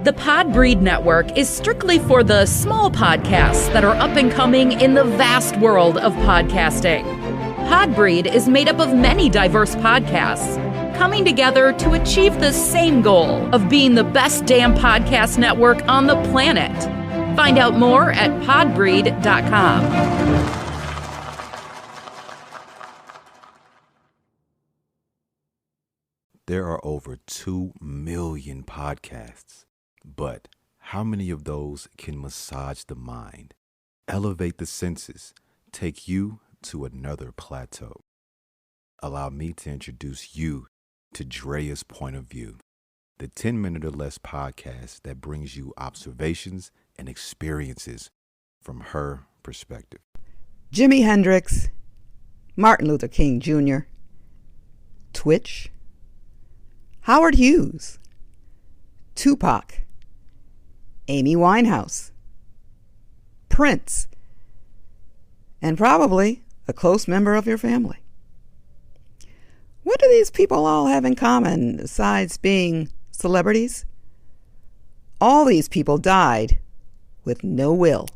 The Podbreed Network is strictly for the small podcasts that are up and coming in the vast world of podcasting. Podbreed is made up of many diverse podcasts, coming together to achieve the same goal of being the best damn podcast network on the planet. Find out more at podbreed.com. There are over 2 million podcasts, but how many of those can massage the mind, elevate the senses, take you to another plateau? Allow me to introduce you to Drea's Point of View, the 10-minute or less podcast that brings you observations and experiences from her perspective. Jimi Hendrix, Martin Luther King Jr., Twitch, Howard Hughes, Tupac, Amy Winehouse, Prince, and probably a close member of your family. What do these people all have in common besides being celebrities? All these people died with no will.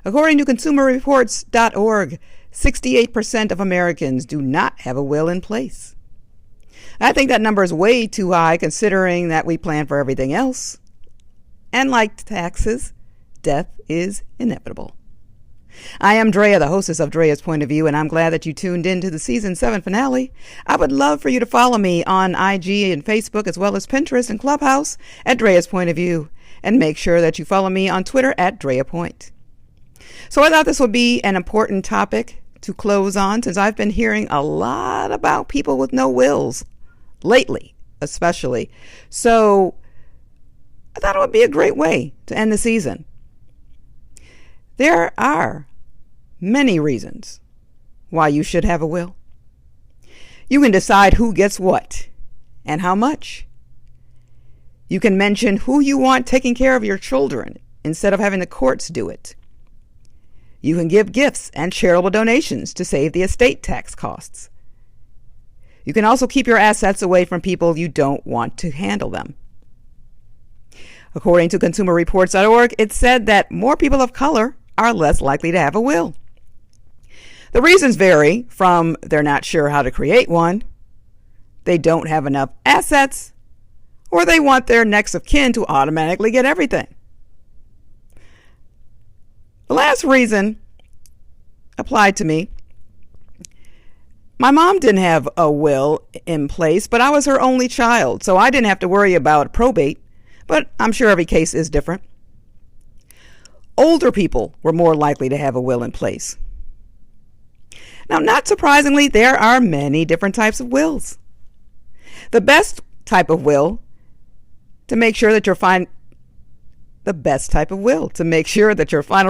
According to ConsumerReports.org, 68% of Americans do not have a will in place. I think that number is way too high considering that we plan for everything else. And like taxes, death is inevitable. I am Drea, the hostess of Drea's Point of View, and I'm glad that you tuned in to the season 7 finale. I would love for you to follow me on IG and Facebook, as well as Pinterest and Clubhouse at Drea's Point of View, and make sure that you follow me on Twitter at Drea Point. So I thought this would be an important topic to close on, since I've been hearing a lot about people with no wills lately, especially. So I thought it would be a great way to end the season. There are many reasons why you should have a will. You can decide who gets what and how much. You can mention who you want taking care of your children instead of having the courts do it. You can give gifts and charitable donations to save the estate tax costs. You can also keep your assets away from people you don't want to handle them. According to ConsumerReports.org, it said that more people of color are less likely to have a will. The reasons vary from they're not sure how to create one, they don't have enough assets, or they want their next of kin to automatically get everything. The last reason applied to me. My mom didn't have a will in place, but I was her only child, so I didn't have to worry about probate, but I'm sure every case is different. Older people were more likely to have a will in place. Now, not surprisingly, there are many different types of wills. The best type of will to make sure that your final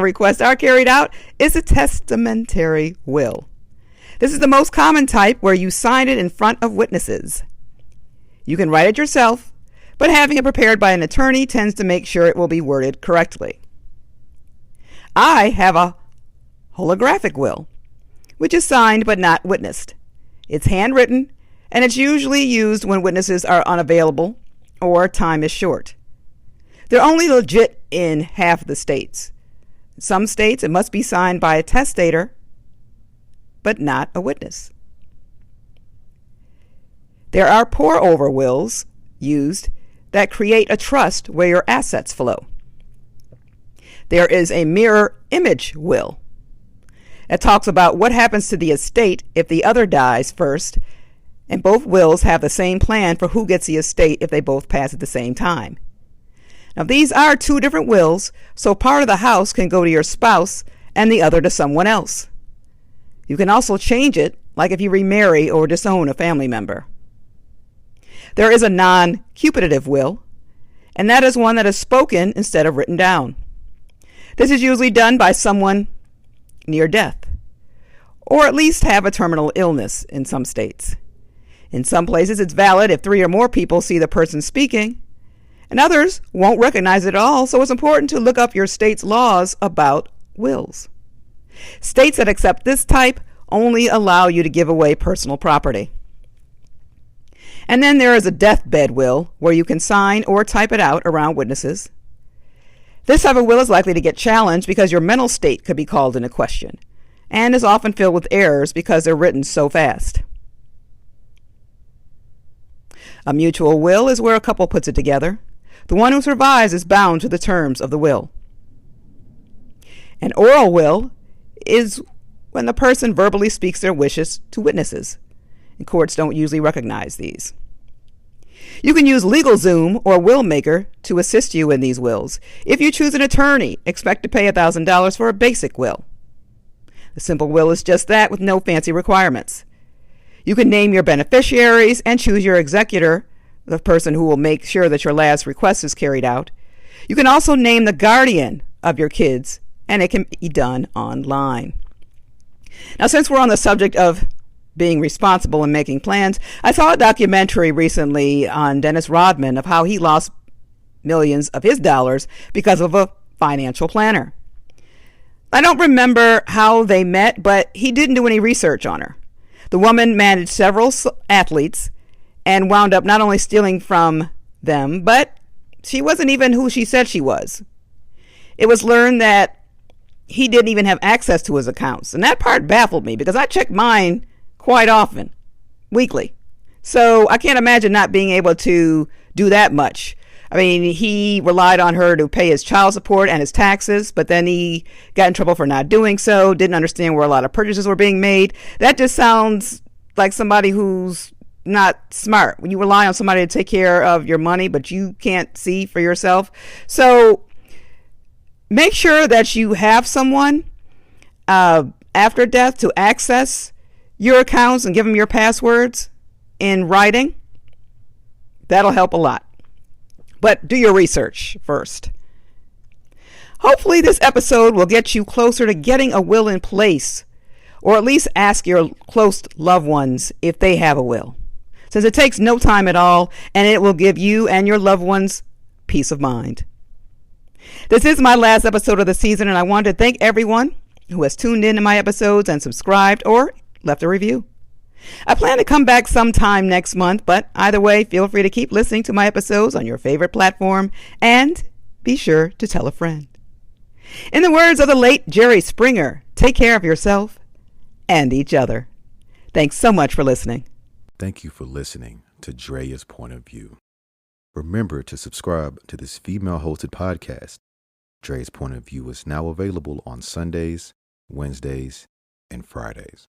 requests are carried out is a testamentary will. This is the most common type, where you sign it in front of witnesses. You can write it yourself, but having it prepared by an attorney tends to make sure it will be worded correctly. I have a holographic will, which is signed but not witnessed. It's handwritten, and it's usually used when witnesses are unavailable or time is short. They're only legit in half the states. In some states, it must be signed by a testator, but not a witness. There are pour-over wills used that create a trust where your assets flow. There is a mirror image will. It talks about what happens to the estate if the other dies first, and both wills have the same plan for who gets the estate if they both pass at the same time. Now, these are 2 different wills, so part of the house can go to your spouse and the other to someone else. You can also change it, like if you remarry or disown a family member. There is a non-cupitative will, and that is one that is spoken instead of written down. This is usually done by someone near death, or at least have a terminal illness in some states. In some places, it's valid if 3 or more people see the person speaking, and others won't recognize it at all, so it's important to look up your state's laws about wills. States that accept this type only allow you to give away personal property. And then there is a deathbed will, where you can sign or type it out around witnesses. This type of will is likely to get challenged because your mental state could be called into question, and is often filled with errors because they're written so fast. A mutual will is where a couple puts it together. The one who survives is bound to the terms of the will. An oral will is when the person verbally speaks their wishes to witnesses, and courts don't usually recognize these. You can use LegalZoom or WillMaker to assist you in these wills. If you choose an attorney, expect to pay $1,000 for a basic will. The simple will is just that, with no fancy requirements. You can name your beneficiaries and choose your executor, the person who will make sure that your last request is carried out. You can also name the guardian of your kids, and it can be done online. Now, since we're on the subject of being responsible and making plans, I saw a documentary recently on Dennis Rodman of how he lost millions of his dollars because of a financial planner. I don't remember how they met, but he didn't do any research on her. The woman managed several athletes and wound up not only stealing from them, but she wasn't even who she said she was. It was learned that he didn't even have access to his accounts, and that part baffled me because I check mine quite often, weekly. So I can't imagine not being able to do that much. I mean, he relied on her to pay his child support and his taxes, but then he got in trouble for not doing so, didn't understand where a lot of purchases were being made. That just sounds like somebody who's not smart. When you rely on somebody to take care of your money, but you can't see for yourself. So make sure that you have someone after death to access your accounts and give them your passwords in writing. That'll help a lot. But do your research first. Hopefully this episode will get you closer to getting a will in place, or at least ask your close loved ones if they have a will, since it takes no time at all and it will give you and your loved ones peace of mind. This is my last episode of the season, and I want to thank everyone who has tuned in to my episodes and subscribed or left a review. I plan to come back sometime next month, but either way, feel free to keep listening to my episodes on your favorite platform, and be sure to tell a friend. In the words of the late Jerry Springer, take care of yourself and each other. Thanks so much for listening. Thank you for listening to Drea's Point of View. Remember to subscribe to this female-hosted podcast. Drea's Point of View is now available on Sundays, Wednesdays, and Fridays.